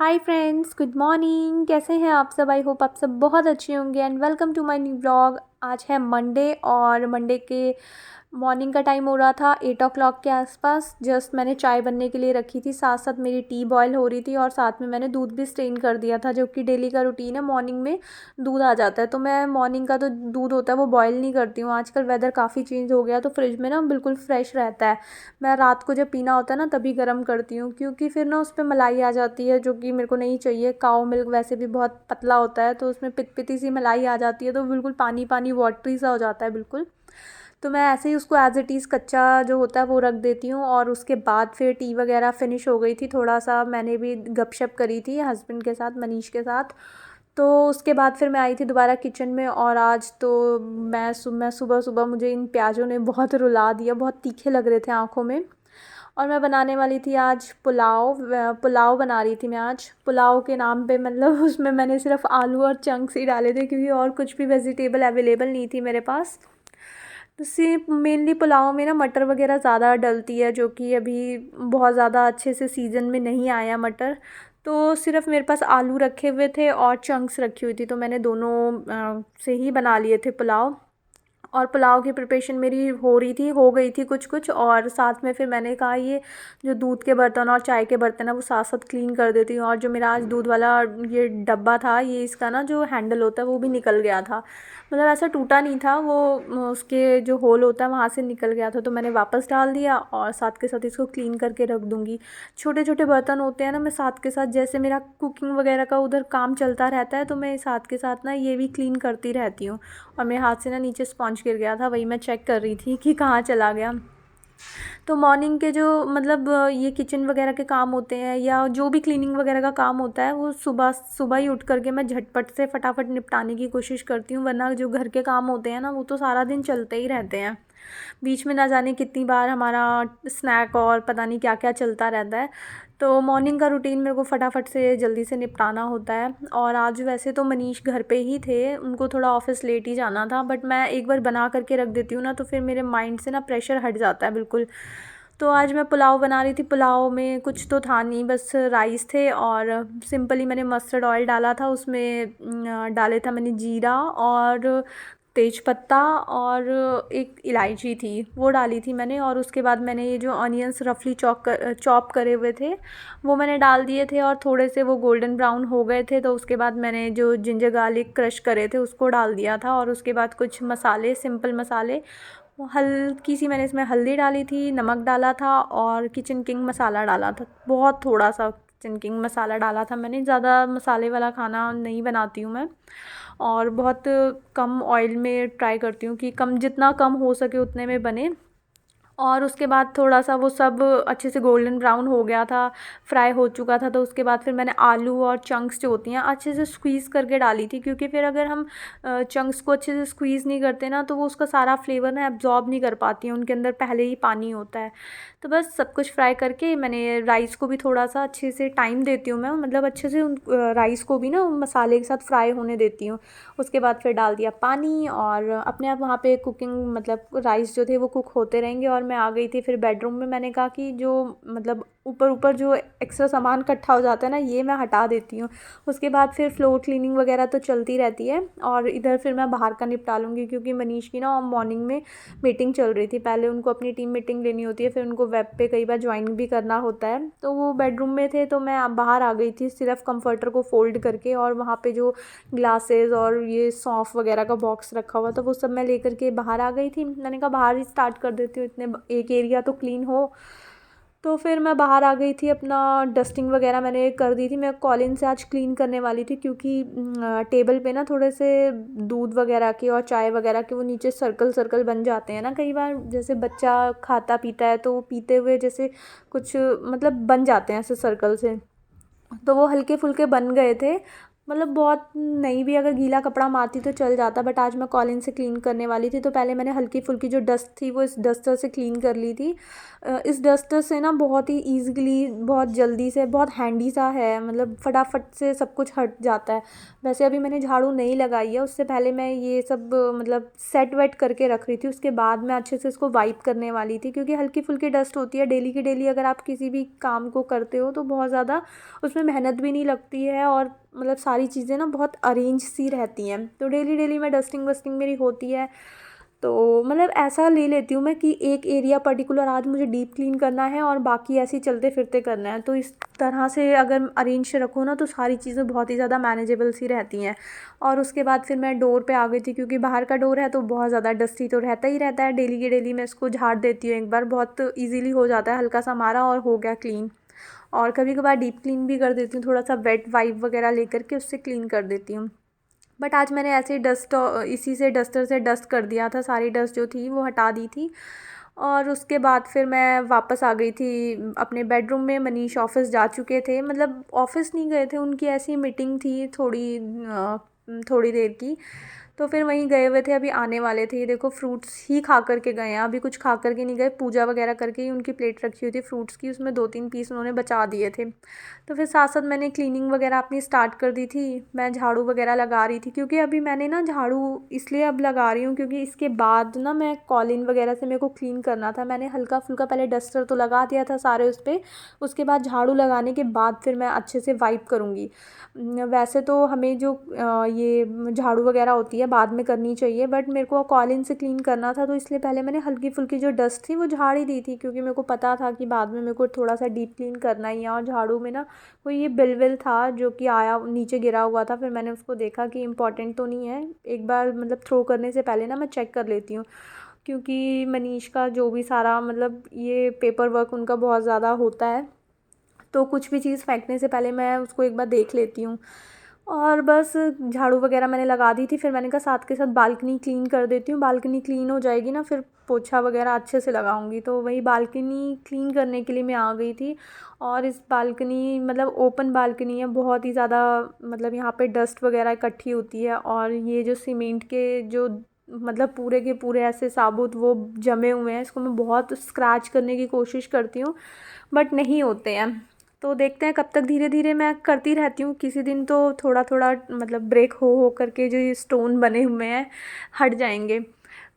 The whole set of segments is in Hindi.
Hi friends, good morning. कैसे हैं आप सब? आई होप आप सब बहुत अच्छे होंगे and welcome to my new blog. आज है मंडे और मंडे के मॉर्निंग का टाइम हो रहा था 8 o'clock के आसपास। जस्ट मैंने चाय बनने के लिए रखी थी, साथ साथ मेरी टी बॉयल हो रही थी और साथ में मैंने दूध भी स्ट्रेन कर दिया था, जो कि डेली का रूटीन है। मॉर्निंग में दूध आ जाता है तो मैं मॉर्निंग का तो दूध होता है वो बॉयल नहीं करती हूँ। आजकल वेदर काफ़ी चेंज हो गया तो फ्रिज में ना बिल्कुल फ्रेश रहता है। मैं रात को जब पीना होता है ना तभी गर्म करती हूँ, क्योंकि फिर ना उस पर मलाई आ जाती है जो कि मेरे को नहीं चाहिए। काऊ मिल्क वैसे भी बहुत पतला होता है तो उसमें पिती सी मलाई आ जाती है तो बिल्कुल पानी पानी वाटरी सा हो जाता है बिल्कुल। तो मैं ऐसे ही उसको एज़ इट इज़ कच्चा जो होता है वो रख देती हूँ। और उसके बाद फिर टी वगैरह फिनिश हो गई थी, थोड़ा सा मैंने भी गपशप करी थी हस्बैंड के साथ, मनीष के साथ। तो उसके बाद फिर मैं आई थी दोबारा किचन में और आज तो मैं सुबह सुबह मुझे इन प्याज़ों ने बहुत रुला दिया, बहुत तीखे लग रहे थे आँखों में। और मैं बनाने वाली थी आज पुलाव। पुलाव बना रही थी मैं आज। पुलाव के नाम पे मतलब उसमें मैंने सिर्फ आलू और चंक्स ही डाले थे, क्योंकि और कुछ भी वेजिटेबल अवेलेबल नहीं थी मेरे पास। तो सिर्फ मेनली पुलाव में ना मटर वगैरह ज़्यादा डलती है, जो कि अभी बहुत ज़्यादा अच्छे से सीज़न में नहीं आया मटर। तो सिर्फ मेरे पास आलू रखे हुए थे और चंक्स रखी हुई थी, तो मैंने दोनों से ही बना लिए थे पुलाव। और पुलाव की प्रिपरेशन मेरी हो गई थी कुछ कुछ। और साथ में फिर मैंने कहा ये जो दूध के बर्तन और चाय के बर्तन है वो साथ साथ क्लीन कर देती हूँ। और जो मेरा आज दूध वाला ये डब्बा था, ये इसका ना जो हैंडल होता है वो भी निकल गया था। मतलब ऐसा टूटा नहीं था वो, उसके जो होल होता है वहाँ से निकल गया था, तो मैंने वापस डाल दिया और साथ के साथ इसको क्लीन करके रख दूँगी। छोटे छोटे बर्तन होते हैं ना, मैं साथ के साथ जैसे मेरा कुकिंग वगैरह का उधर काम चलता रहता है तो मैं साथ के साथ ना ये भी क्लीन करती रहती हूँ। और मेरे हाथ से ना नीचे स्पॉन्ज गिर गया था, वही मैं चेक कर रही थी कि कहाँ चला गया। तो मॉर्निंग के जो मतलब ये किचन वगैरह के काम होते हैं या जो भी क्लीनिंग वगैरह का काम होता है वो सुबह सुबह ही उठ करके मैं झटपट से फटाफट निपटाने की कोशिश करती हूँ, वरना जो घर के काम होते हैं ना वो तो सारा दिन चलते ही रहते हैं। बीच में ना जाने कितनी बार हमारा स्नैक और पता नहीं क्या क्या चलता रहता है। तो मॉर्निंग का रूटीन मेरे को फटाफट से जल्दी से निपटाना होता है। और आज वैसे तो मनीष घर पे ही थे, उनको थोड़ा ऑफिस लेट ही जाना था, बट मैं एक बार बना करके रख देती हूँ ना तो फिर मेरे माइंड से ना प्रेशर हट जाता है बिल्कुल। तो आज मैं पुलाव बना रही थी। पुलाव में कुछ तो था नहीं, बस राइस थे और सिंपली मैंने मस्टर्ड ऑयल डाला था उसमें। डाले था मैंने जीरा और तेज पत्ता और एक इलायची थी वो डाली थी मैंने। और उसके बाद मैंने ये जो ऑनियंस रफली चॉप करे हुए थे वो मैंने डाल दिए थे और थोड़े से वो गोल्डन ब्राउन हो गए थे, तो उसके बाद मैंने जो जिंजर गार्लिक क्रश करे थे उसको डाल दिया था। और उसके बाद कुछ मसाले, सिंपल मसाले, वो हल्की सी मैंने इसमें हल्दी डाली थी, नमक डाला था और किचन किंग मसाला डाला था, बहुत थोड़ा सा किचन किंग मसाला डाला था मैंने। ज़्यादा मसाले वाला खाना नहीं बनाती हूँ मैं और बहुत कम ऑयल में ट्राई करती हूँ कि कम जितना कम हो सके उतने में बने। और उसके बाद थोड़ा सा वो सब अच्छे से गोल्डन ब्राउन हो गया था, फ्राई हो चुका था, तो उसके बाद फिर मैंने आलू और चंक्स जो होती हैं अच्छे से स्क्वीज़ करके डाली थी, क्योंकि फिर अगर हम चंक्स को अच्छे से स्क्वीज़ नहीं करते ना तो वो उसका सारा फ्लेवर ना एब्जॉर्ब नहीं कर पाती हैं, उनके अंदर पहले ही पानी होता है। तो बस सब कुछ फ्राई करके मैंने राइस को भी थोड़ा सा अच्छे से टाइम देती हूँ मैं, मतलब अच्छे से उन राइस को भी ना मसाले के साथ फ्राई होने देती हूँ। उसके बाद फिर डाल दिया पानी और अपने आप वहाँ पे कुकिंग मतलब राइस जो थे वो कुक होते रहेंगे। और मैं आ गई थी फिर बेडरूम में। मैंने कहा कि जो मतलब ऊपर ऊपर जो एक्स्ट्रा सामान इकट्ठा हो जाता है ना ये मैं हटा देती हूँ। उसके बाद फिर फ्लोर क्लीनिंग वगैरह तो चलती रहती है और इधर फिर मैं बाहर का निपटा लूँगी, क्योंकि मनीष की ना मॉर्निंग में मीटिंग चल रही थी। पहले उनको अपनी टीम मीटिंग लेनी होती है, फिर उनको वेब पे कई बार ज्वाइन भी करना होता है। तो वो बेडरूम में थे तो मैं बाहर आ गई थी सिर्फ कंफर्टर को फोल्ड करके, और वहाँ पे जो ग्लासेस और ये सौंफ वगैरह का बॉक्स रखा हुआ था वो सब मैं लेकर के बाहर आ गई थी। मैंने कहा बाहर ही स्टार्ट कर देती हूँ, इतने एक एरिया तो क्लीन हो। तो फिर मैं बाहर आ गई थी, अपना डस्टिंग वगैरह मैंने कर दी थी। मैं कॉलिन से आज क्लीन करने वाली थी, क्योंकि टेबल पे ना थोड़े से दूध वगैरह के और चाय वगैरह के वो नीचे सर्कल सर्कल बन जाते हैं ना कई बार, जैसे बच्चा खाता पीता है तो वो पीते हुए जैसे कुछ मतलब बन जाते हैं ऐसे सर्कल से, तो वो हल्के फुल्के बन गए थे। मतलब बहुत नहीं भी अगर गीला कपड़ा मारती तो चल जाता, बट आज मैं कॉलिन से क्लीन करने वाली थी तो पहले मैंने हल्की फुल्की जो डस्ट थी वो इस डस्टर से क्लीन कर ली थी। इस डस्टर से ना बहुत ही ईज़िली, बहुत जल्दी से, बहुत हैंडी सा है, मतलब फटाफट से सब कुछ हट जाता है। वैसे अभी मैंने झाड़ू नहीं लगाई है, उससे पहले मैं ये सब मतलब सेट वेट करके रख रही थी, उसके बाद मैं अच्छे से इसको वाइप करने वाली थी, क्योंकि हल्की फुल्की डस्ट होती है डेली की डेली। अगर आप किसी भी काम को करते हो तो बहुत ज़्यादा उसमें मेहनत भी नहीं लगती है, और मतलब सारी चीज़ें ना बहुत अरेंज सी रहती हैं। तो डेली डेली मैं डस्टिंग वस्टिंग मेरी होती है, तो मतलब ऐसा ले लेती हूँ मैं कि एक एरिया पर्टिकुलर आज मुझे डीप क्लीन करना है और बाकी ऐसे ही चलते फिरते करना है। तो इस तरह से अगर अरेंज रखूँ ना तो सारी चीज़ें बहुत ही ज़्यादा मैनेजेबल सी रहती हैं। और उसके बाद फिर मैं डोर पे आ गई थी, क्योंकि बाहर का डोर है तो बहुत ज़्यादा डस्टी तो रहता ही रहता है। डेली की डेली मैं इसको झाड़ देती हूँ एक बार, बहुत ईजीली हो जाता है, हल्का सा मारा और हो गया क्लीन। और कभी कभार डीप क्लीन भी कर देती हूँ, थोड़ा सा वेट वाइप वगैरह लेकर के उससे क्लीन कर देती हूँ। बट आज मैंने ऐसे ही इसी से डस्टर से डस्ट कर दिया था, सारी डस्ट जो थी वो हटा दी थी। और उसके बाद फिर मैं वापस आ गई थी अपने बेडरूम में। मनीष ऑफ़िस जा चुके थे, मतलब ऑफ़िस नहीं गए थे, उनकी ऐसी मीटिंग थी थोड़ी देर की, तो फिर वहीं गए हुए थे, अभी आने वाले थे। ये देखो फ्रूट्स ही खा करके गए हैं, अभी कुछ खा करके नहीं गए, पूजा वगैरह करके ही उनकी प्लेट रखी हुई थी फ्रूट्स की, उसमें 2-3 पीस उन्होंने बचा दिए थे। तो फिर साथ साथ मैंने क्लीनिंग वगैरह अपनी स्टार्ट कर दी थी। मैं झाड़ू वगैरह लगा रही थी, क्योंकि अभी मैंने ना झाड़ू इसलिए अब लगा रही हूँ क्योंकि इसके बाद ना मैं कॉलिन वगैरह से मेरे को क्लीन करना था। मैंने हल्का फुल्का पहले डस्टर तो लगा दिया था सारे उस पर, उसके बाद झाड़ू लगाने के बाद फिर मैं अच्छे से वाइप करूँगी। वैसे तो हमें जो ये झाड़ू वगैरह होती है बाद में करनी चाहिए, बट मेरे को कॉलिन से क्लीन करना था तो इसलिए पहले मैंने हल्की फुल्की जो डस्ट थी वो झाड़ ही दी थी, क्योंकि मेरे को पता था कि बाद में मेरे को थोड़ा सा डीप क्लीन करना ही है। और झाड़ू में ना कोई ये बिल विल था जो कि आया नीचे गिरा हुआ था, फिर मैंने उसको देखा कि इम्पॉर्टेंट तो नहीं है, एक बार मतलब थ्रो करने से पहले ना मैं चेक कर लेती हूँ, क्योंकि मनीष का जो भी सारा मतलब ये पेपर वर्क उनका बहुत ज़्यादा होता है, तो कुछ भी चीज़ फेंकने से पहले मैं उसको एक बार देख लेती हूँ। और बस झाड़ू वगैरह मैंने लगा दी थी, फिर मैंने कहा साथ के साथ बालकनी क्लीन कर देती हूँ, बालकनी क्लीन हो जाएगी ना फिर पोछा वगैरह अच्छे से लगाऊंगी। तो वही बालकनी क्लीन करने के लिए मैं आ गई थी। और इस बालकनी मतलब ओपन बालकनी है, बहुत ही ज़्यादा मतलब यहाँ पे डस्ट वगैरह इकट्ठी होती है, और ये जो सीमेंट के जो मतलब पूरे के पूरे ऐसे साबुत वो जमे हुए हैं, इसको मैं बहुत स्क्रैच करने की कोशिश करती हूँ बट नहीं होते हैं। तो देखते हैं कब तक, धीरे धीरे मैं करती रहती हूँ, किसी दिन तो थोड़ा थोड़ा मतलब ब्रेक हो करके जो ये स्टोन बने हुए हैं हट जाएंगे।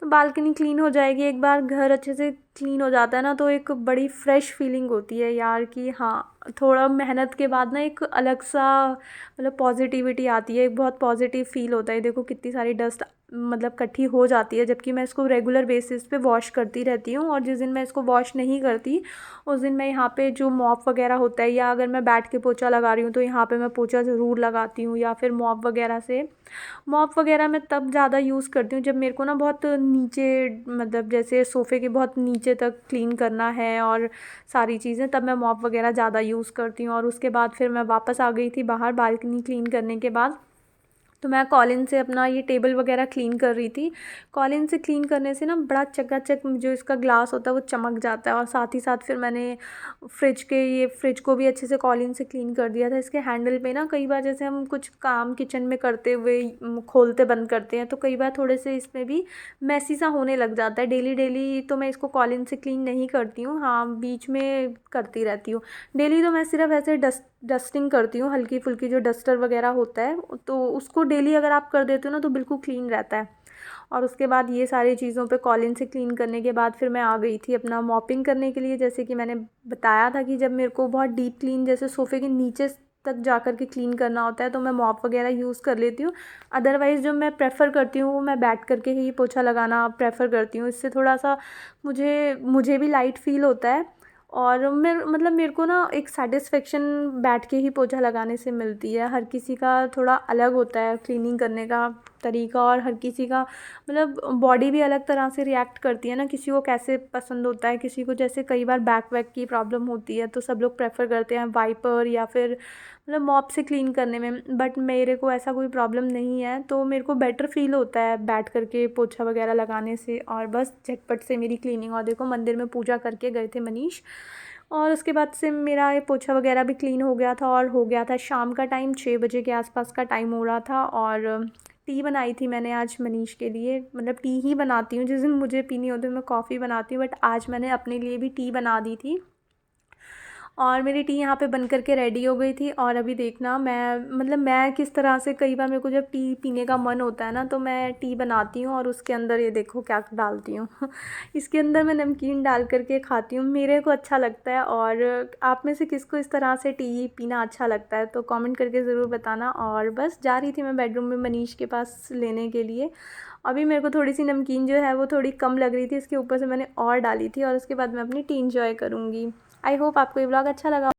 तो बालकनी क्लीन हो जाएगी, एक बार घर अच्छे से क्लीन हो जाता है ना तो एक बड़ी फ्रेश फीलिंग होती है यार कि हाँ, थोड़ा मेहनत के बाद ना एक अलग सा मतलब पॉजिटिविटी आती है, एक बहुत पॉजिटिव फील होता है। देखो कितनी सारी डस्ट मतलब इकट्ठी हो जाती है, जबकि मैं इसको रेगुलर बेसिस पे वॉश करती रहती हूँ, और जिस दिन मैं इसको वॉश नहीं करती उस दिन मैं यहाँ पे जो मॉप वगैरह होता है, या अगर मैं बैठ के पोछा लगा रही हूँ तो यहाँ पे मैं पोछा ज़रूर लगाती हूँ, या फिर मॉप वगैरह से। मॉप वगैरह मैं तब ज़्यादा यूज़ करती हूँ जब मेरे को ना बहुत नीचे मतलब जैसे सोफ़े के बहुत नीचे तक क्लीन करना है और सारी चीज़ें, तब मैं मॉप वगैरह ज़्यादा यूज़ करती हूँ। और उसके बाद फिर मैं वापस आ गई थी बाहर बालकनी क्लीन करने के बाद, तो मैं कॉलिन से अपना ये टेबल वगैरह क्लीन कर रही थी। कॉलिन से क्लीन करने से ना बड़ा चकाचक जो इसका ग्लास होता है वो चमक जाता है, और साथ ही साथ फिर मैंने फ्रिज को भी अच्छे से कॉलिन से क्लीन कर दिया था। इसके हैंडल पे ना कई बार जैसे हम कुछ काम किचन में करते हुए खोलते बंद करते हैं तो कई बार थोड़े से इसमें भी मैसी सा होने लग जाता है। डेली डेली तो मैं इसको कॉलिन से क्लीन नहीं करती हूँ, हाँ बीच में करती रहती हूँ। डेली तो मैं सिर्फ ऐसे डस्टिंग करती हूँ, हल्की फुल्की जो डस्टर वगैरह होता है तो उसको डेली अगर आप कर देते हो ना तो बिल्कुल क्लीन रहता है। और उसके बाद ये सारी चीज़ों पे कॉलिन से क्लीन करने के बाद फिर मैं आ गई थी अपना मॉपिंग करने के लिए। जैसे कि मैंने बताया था कि जब मेरे को बहुत डीप क्लीन जैसे सोफ़े के नीचे तक जा कर के क्लीन करना होता है तो मैं मॉप वगैरह यूज़ कर लेती हूँ। अदरवाइज़ जो मैं प्रेफ़र करती हूँ वो मैं बैठ करके ही पोछा लगाना प्रेफ़र करती हूँ। इससे थोड़ा सा मुझे भी लाइट फ़ील होता है, और मेरे को ना एक सेटिस्फेक्शन बैठ के ही पोछा लगाने से मिलती है। हर किसी का थोड़ा अलग होता है क्लीनिंग करने का तरीका, और हर किसी का मतलब बॉडी भी अलग तरह से रिएक्ट करती है ना, किसी को कैसे पसंद होता है, किसी को जैसे कई बार बैक वैक की प्रॉब्लम होती है तो सब लोग प्रेफर करते हैं वाइपर या फिर मतलब मॉप से क्लीन करने में, बट मेरे को ऐसा कोई प्रॉब्लम नहीं है, तो मेरे को बेटर फील होता है बैठ करके पोछा वगैरह लगाने से। और बस झटपट से मेरी क्लीनिंग, और देखो मंदिर में पूजा करके गए थे मनीष, और उसके बाद से मेरा ये पोछा वगैरह भी क्लीन हो गया था और हो गया था शाम का टाइम, 6 बजे के आसपास का टाइम हो रहा था। और टी बनाई थी मैंने आज मनीष के लिए, मतलब टी ही बनाती हूँ, जिस दिन मुझे पीनी होती है मैं कॉफ़ी बनाती हूँ, बट आज मैंने अपने लिए भी टी बना दी थी। और मेरी टी यहाँ पे बन कर के रेडी हो गई थी। और अभी देखना मैं किस तरह से, कई बार मेरे को जब टी पीने का मन होता है ना तो मैं टी बनाती हूँ और उसके अंदर ये देखो क्या डालती हूँ इसके अंदर मैं नमकीन डाल कर के खाती हूँ, मेरे को अच्छा लगता है। और आप में से किसको इस तरह से टी पीना अच्छा लगता है तो कमेंट करके ज़रूर बताना। और बस जा रही थी मैं बेडरूम में मनीष के पास लेने के लिए। अभी मेरे को थोड़ी सी नमकीन जो है वो थोड़ी कम लग रही थी, इसके ऊपर से मैंने और डाली थी और उसके बाद मैं अपनी टी इन्जॉय करूँगी। आई होप आपको ये व्लॉग अच्छा लगा।